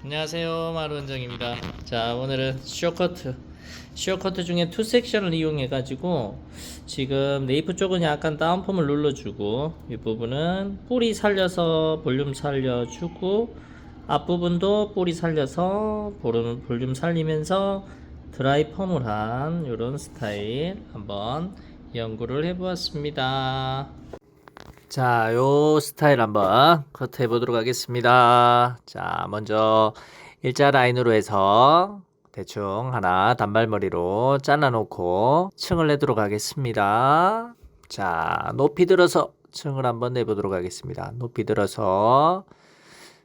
안녕하세요, 마루원정입니다. 자, 오늘은 슈어커트 중에 투 섹션을 이용해 가지고 지금 네이프 쪽은 약간 다운펌을 눌러주고 윗부분은 뿌리 살려서 볼륨 살려주고 앞부분도 뿌리 살려서 볼륨 살리면서 드라이 펌을 한 이런 스타일 한번 연구를 해 보았습니다. 자, 요 스타일 한번 커트 해보도록 하겠습니다. 자, 먼저 일자 라인으로 해서 대충 하나 단발머리로 잘라놓고 층을 내도록 하겠습니다. 자, 높이 들어서 층을 한번 내보도록 하겠습니다. 높이 들어서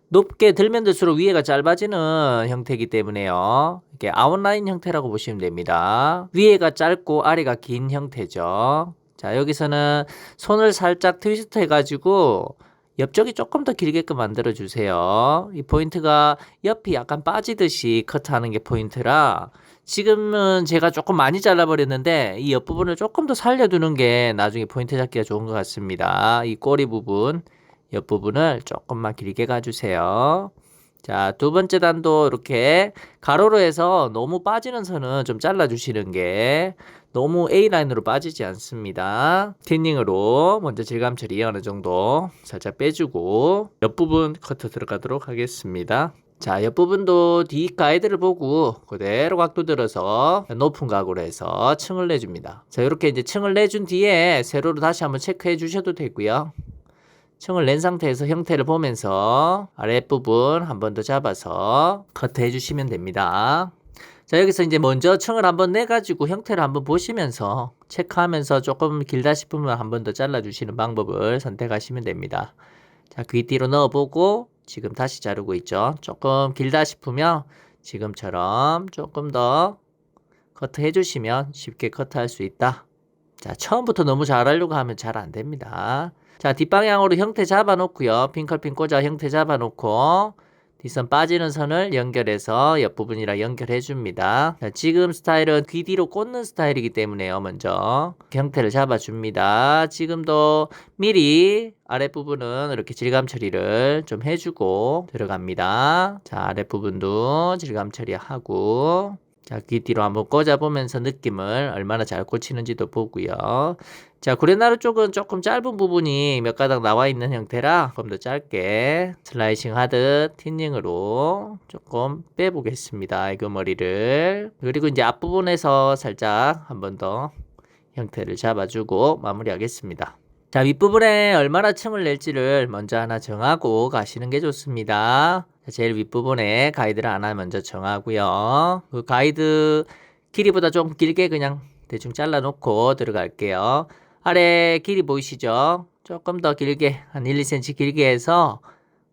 높게 들면 들수록 위에가 짧아지는 형태이기 때문에요. 이게 아웃라인 형태라고 보시면 됩니다. 위에가 짧고 아래가 긴 형태죠. 자, 여기서는 손을 살짝 트위스트 해가지고 옆쪽이 조금 더 길게끔 만들어 주세요. 이 포인트가 옆이 약간 빠지듯이 커트하는 게 포인트라 지금은 제가 조금 많이 잘라버렸는데 이 옆부분을 조금 더 살려두는 게 나중에 포인트 잡기가 좋은 것 같습니다. 이 꼬리 부분 옆부분을 조금만 길게 가주세요. 자, 두 번째 단도 이렇게 가로로 해서 너무 빠지는 선은 좀 잘라주시는 게 너무 A라인으로 빠지지 않습니다. 틴닝으로 먼저 질감 처리 어느 정도 살짝 빼주고 옆부분 커트 들어가도록 하겠습니다. 자, 옆부분도 뒤 가이드를 보고 그대로 각도 들어서 높은 각으로 해서 층을 내줍니다. 자, 이렇게 이제 층을 내준 뒤에 세로로 다시 한번 체크해 주셔도 되고요. 층을 낸 상태에서 형태를 보면서 아랫부분 한 번 더 잡아서 커트 해주시면 됩니다. 자, 여기서 이제 먼저 층을 한번 내가지고 형태를 한번 보시면서 체크하면서 조금 길다 싶으면 한 번 더 잘라주시는 방법을 선택하시면 됩니다. 자, 귀 뒤로 넣어보고 지금 다시 자르고 있죠. 조금 길다 싶으면 지금처럼 조금 더 커트 해주시면 쉽게 커트할 수 있다. 자, 처음부터 너무 잘하려고 하면 잘 안됩니다. 자, 뒷방향으로 형태 잡아놓고요. 핑컬핀 꽂아 형태 잡아놓고 뒷선 빠지는 선을 연결해서 옆부분이랑 연결해줍니다. 자, 지금 스타일은 귀 뒤로 꽂는 스타일이기 때문에요. 먼저 형태를 잡아줍니다. 지금도 미리 아랫부분은 이렇게 질감 처리를 좀 해주고 들어갑니다. 자, 아랫부분도 질감 처리하고 자, 귀 뒤로 한번 꽂아보면서 느낌을 얼마나 잘 꽂히는지도 보고요. 자, 구레나루 쪽은 조금 짧은 부분이 몇 가닥 나와 있는 형태라 조금 더 짧게 슬라이싱 하듯 틴닝으로 조금 빼보겠습니다. 이거 머리를. 그리고 이제 앞부분에서 살짝 한 번 더 형태를 잡아주고 마무리하겠습니다. 자, 윗부분에 얼마나 층을 낼지를 먼저 하나 정하고 가시는 게 좋습니다. 제일 윗부분에 가이드를 하나 먼저 정하고요. 그 가이드 길이보다 좀 길게 그냥 대충 잘라놓고 들어갈게요. 아래 길이 보이시죠? 조금 더 길게 한 1, 2cm 길게 해서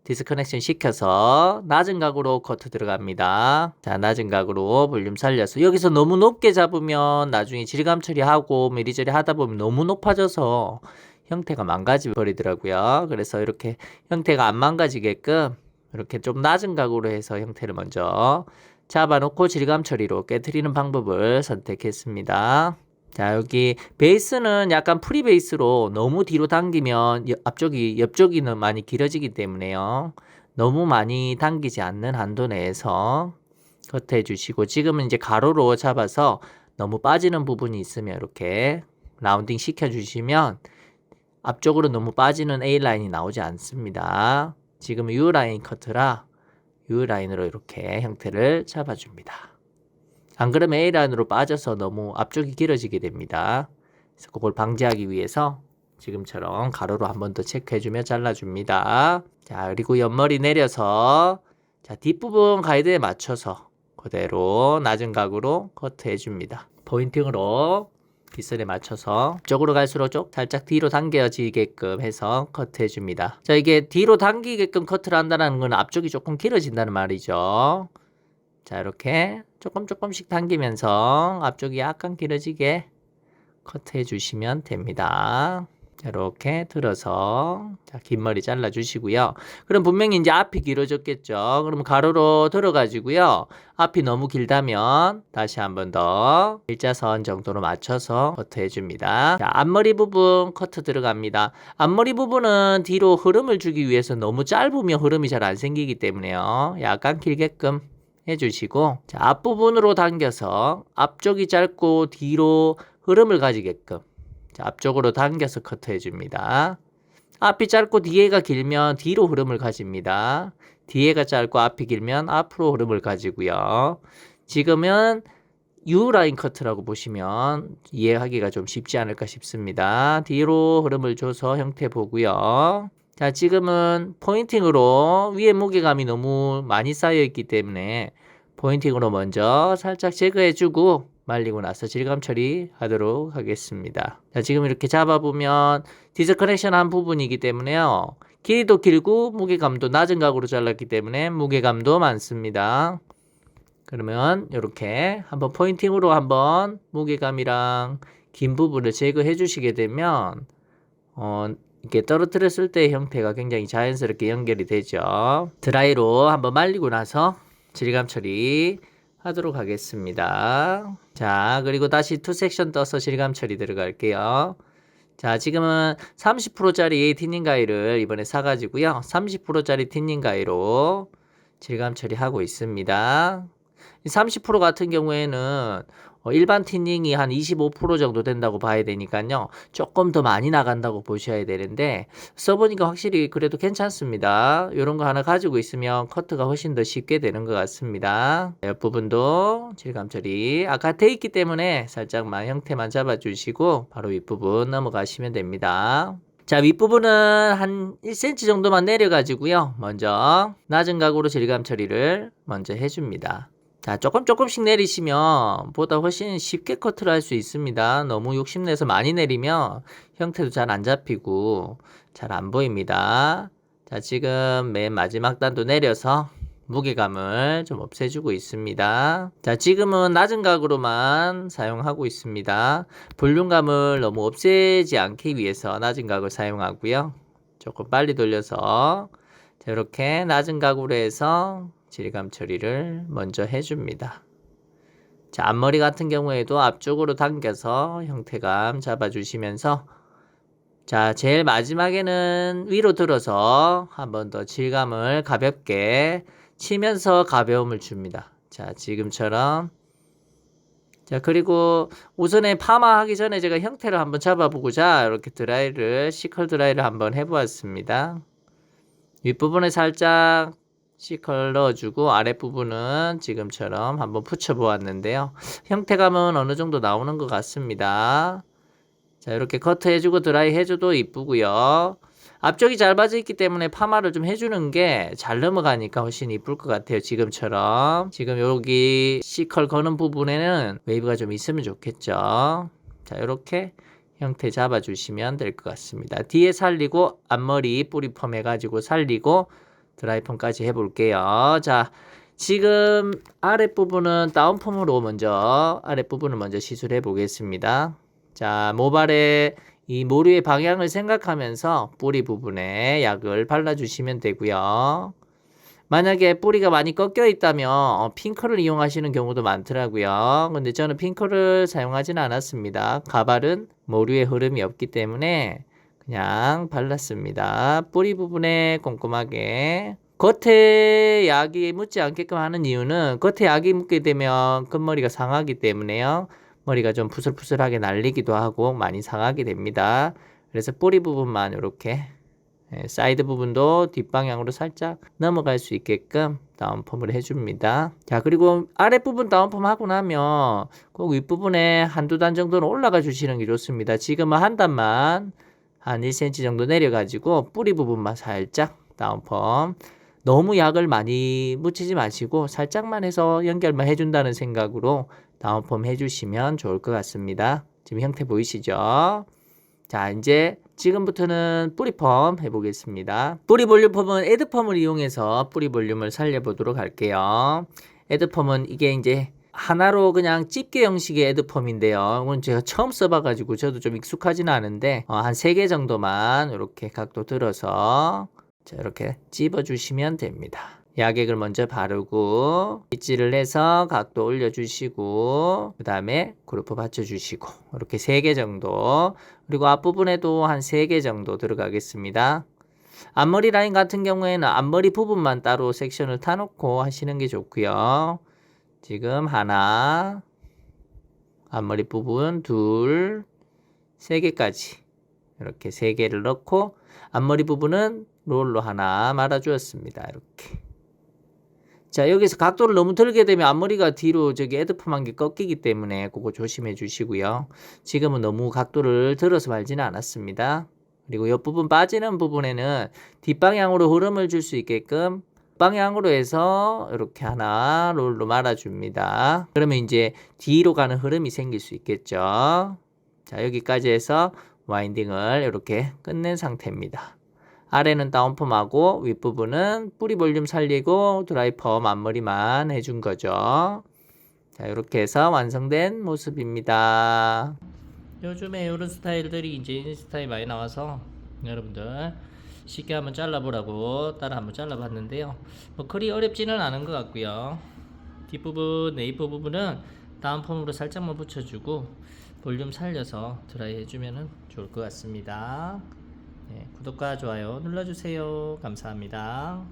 디스커넥션 시켜서 낮은 각으로 커트 들어갑니다. 자, 낮은 각으로 볼륨 살려서 여기서 너무 높게 잡으면 나중에 질감 처리하고 이리저리 하다 보면 너무 높아져서 형태가 망가져 버리더라고요. 그래서 이렇게 형태가 안 망가지게끔 이렇게 좀 낮은 각으로 해서 형태를 먼저 잡아놓고 질감 처리로 깨트리는 방법을 선택했습니다. 자, 여기 베이스는 약간 프리 베이스로 너무 뒤로 당기면 옆쪽이 많이 길어지기 때문에요. 너무 많이 당기지 않는 한도 내에서 커트해 주시고 지금은 이제 가로로 잡아서 너무 빠지는 부분이 있으면 이렇게 라운딩 시켜 주시면 앞쪽으로 너무 빠지는 A라인이 나오지 않습니다. 지금은 U라인 커트라 U라인으로 이렇게 형태를 잡아줍니다. 안 그러면 A라인으로 빠져서 너무 앞쪽이 길어지게 됩니다. 그래서 그걸 방지하기 위해서 지금처럼 가로로 한 번 더 체크해주며 잘라줍니다. 자, 그리고 옆머리 내려서 자, 뒷부분 가이드에 맞춰서 그대로 낮은 각으로 커트해줍니다. 포인팅으로 빗선에 맞춰서 쪽으로 갈수록 좀 살짝 뒤로 당겨지게끔 해서 커트해줍니다. 자, 이게 뒤로 당기게끔 커트를 한다는 건 앞쪽이 조금 길어진다는 말이죠. 자, 이렇게 조금씩 당기면서 앞쪽이 약간 길어지게 커트해 주시면 됩니다. 이렇게 들어서 자, 긴 머리 잘라 주시고요. 그럼 분명히 이제 앞이 길어졌겠죠. 그러면 가로로 들어 가지고요. 앞이 너무 길다면 다시 한 번 더 일자선 정도로 맞춰서 커트해 줍니다. 자, 앞머리 부분 커트 들어갑니다. 앞머리 부분은 뒤로 흐름을 주기 위해서 너무 짧으면 흐름이 잘 안 생기기 때문에요. 약간 길게끔 해주시고 자, 앞부분으로 당겨서 앞쪽이 짧고 뒤로 흐름을 가지게끔 자, 앞쪽으로 당겨서 커트해 줍니다. 앞이 짧고 뒤에가 길면 뒤로 흐름을 가집니다. 뒤에가 짧고 앞이 길면 앞으로 흐름을 가지고요. 지금은 U라인 커트라고 보시면 이해하기가 좀 쉽지 않을까 싶습니다. 뒤로 흐름을 줘서 형태 보고요. 자, 지금은 포인팅으로 위에 무게감이 너무 많이 쌓여 있기 때문에 포인팅으로 먼저 살짝 제거해주고 말리고 나서 질감 처리하도록 하겠습니다. 자, 지금 이렇게 잡아보면 디스커넥션 한 부분이기 때문에요. 길이도 길고 무게감도 낮은 각으로 잘랐기 때문에 무게감도 많습니다. 그러면 이렇게 한번 포인팅으로 한번 무게감이랑 긴 부분을 제거해 주시게 되면 이렇게 떨어뜨렸을 때 형태가 굉장히 자연스럽게 연결이 되죠. 드라이로 한번 말리고 나서 질감 처리 하도록 하겠습니다. 자, 그리고 다시 투 섹션 떠서 질감 처리 들어갈게요. 자, 지금은 30%짜리 틴닝 가위를 이번에 사가지고요. 30%짜리 틴닝 가위로 질감 처리하고 있습니다. 30% 같은 경우에는 일반 틴닝이 한 25% 정도 된다고 봐야 되니까요. 조금 더 많이 나간다고 보셔야 되는데 써보니까 확실히 그래도 괜찮습니다. 이런 거 하나 가지고 있으면 커트가 훨씬 더 쉽게 되는 것 같습니다. 옆부분도 질감 처리 아까 돼 있기 때문에 살짝만 형태만 잡아주시고 바로 윗부분 넘어가시면 됩니다. 자, 윗부분은 한 1cm 정도만 내려가지고요. 먼저 낮은 각으로 질감 처리를 먼저 해줍니다. 자, 조금씩 내리시면 보다 훨씬 쉽게 커트를 할 수 있습니다. 너무 욕심내서 많이 내리면 형태도 잘 안 잡히고 잘 안 보입니다. 자, 지금 맨 마지막 단도 내려서 무게감을 좀 없애주고 있습니다. 자, 지금은 낮은 각으로만 사용하고 있습니다. 볼륨감을 너무 없애지 않기 위해서 낮은 각을 사용하고요. 조금 빨리 돌려서 자, 이렇게 낮은 각으로 해서 질감 처리를 먼저 해줍니다. 자, 앞머리 같은 경우에도 앞쪽으로 당겨서 형태감 잡아주시면서 자, 제일 마지막에는 위로 들어서 한 번 더 질감을 가볍게 치면서 가벼움을 줍니다. 자, 지금처럼 자, 그리고 우선에 파마 하기 전에 제가 형태를 한번 잡아보고자 이렇게 드라이를 시컬 드라이를 한번 해보았습니다. 윗부분에 살짝 C컬 넣어주고 아랫부분은 지금처럼 한번 붙여보았는데요. 형태감은 어느 정도 나오는 것 같습니다. 자, 이렇게 커트해주고 드라이 해줘도 이쁘고요. 앞쪽이 잘 빠져있기 때문에 파마를 좀 해주는 게 잘 넘어가니까 훨씬 이쁠 것 같아요. 지금처럼. 지금 여기 C컬 거는 부분에는 웨이브가 좀 있으면 좋겠죠. 자, 이렇게 형태 잡아주시면 될 것 같습니다. 뒤에 살리고 앞머리 뿌리 펌 해가지고 살리고 드라이펌까지 해볼게요. 자, 지금 아랫부분은 다운펌으로 먼저 아랫부분을 먼저 시술해 보겠습니다. 자, 모발의 이 모류의 방향을 생각하면서 뿌리 부분에 약을 발라주시면 되고요. 만약에 뿌리가 많이 꺾여 있다면 핑커를 이용하시는 경우도 많더라고요. 근데 저는 핑커를 사용하지는 않았습니다. 가발은 모류의 흐름이 없기 때문에 그냥 발랐습니다. 뿌리 부분에 꼼꼼하게 겉에 약이 묻지 않게끔 하는 이유는 겉에 약이 묻게 되면 끝머리가 상하기 때문에요. 머리가 좀 푸슬푸슬하게 날리기도 하고 많이 상하게 됩니다. 그래서 뿌리 부분만 이렇게 사이드 부분도 뒷방향으로 살짝 넘어갈 수 있게끔 다운펌을 해줍니다. 자, 그리고 아랫부분 다운펌 하고 나면 꼭 윗부분에 한두 단 정도는 올라가 주시는 게 좋습니다. 지금은 한 단만 한 1cm 정도 내려가지고 뿌리 부분만 살짝 다운펌. 너무 약을 많이 묻히지 마시고 살짝만 해서 연결만 해준다는 생각으로 다운펌 해주시면 좋을 것 같습니다. 지금 형태 보이시죠? 자, 이제 지금부터는 뿌리펌 해보겠습니다. 뿌리 볼륨펌은 에드펌을 이용해서 뿌리 볼륨을 살려보도록 할게요. 에드펌은 이게 이제 하나로 그냥 집게 형식의 에드펌인데요. 이건 제가 처음 써봐가지고 저도 좀 익숙하지는 않은데 한 3개 정도만 이렇게 각도 들어서 자, 이렇게 찝어주시면 됩니다. 약액을 먼저 바르고 빗질을 해서 각도 올려주시고 그 다음에 그루프 받쳐주시고 이렇게 3개 정도 그리고 앞부분에도 한 3개 정도 들어가겠습니다. 앞머리 라인 같은 경우에는 앞머리 부분만 따로 섹션을 타놓고 하시는 게 좋고요. 지금 하나, 앞머리 부분 둘, 3개까지 이렇게 3개를 넣고 앞머리 부분은 롤로 하나 말아주었습니다. 이렇게. 자, 여기서 각도를 너무 들게 되면 앞머리가 뒤로 저기 에드펌한 게 꺾이기 때문에 그거 조심해 주시고요. 지금은 너무 각도를 들어서 말지는 않았습니다. 그리고 옆부분 빠지는 부분에는 뒷방향으로 흐름을 줄 수 있게끔 방향으로 해서 이렇게 하나 롤로 말아줍니다. 그러면 이제 뒤로 가는 흐름이 생길 수 있겠죠. 자, 여기까지 해서 와인딩을 이렇게 끝낸 상태입니다. 아래는 다운펌하고 윗부분은 뿌리 볼륨 살리고 드라이펌 앞머리만 해준 거죠. 자, 이렇게 해서 완성된 모습입니다. 요즘에 이런 스타일들이 이제 인스타에 많이 나와서 여러분들 쉽게 한번 잘라보라고 따라 한번 잘라봤는데요. 뭐 그리 어렵지는 않은 것 같고요. 뒷부분, 네이프 부분은 다운펌으로 살짝만 붙여주고 볼륨 살려서 드라이 해주면 좋을 것 같습니다. 네, 구독과 좋아요 눌러주세요. 감사합니다.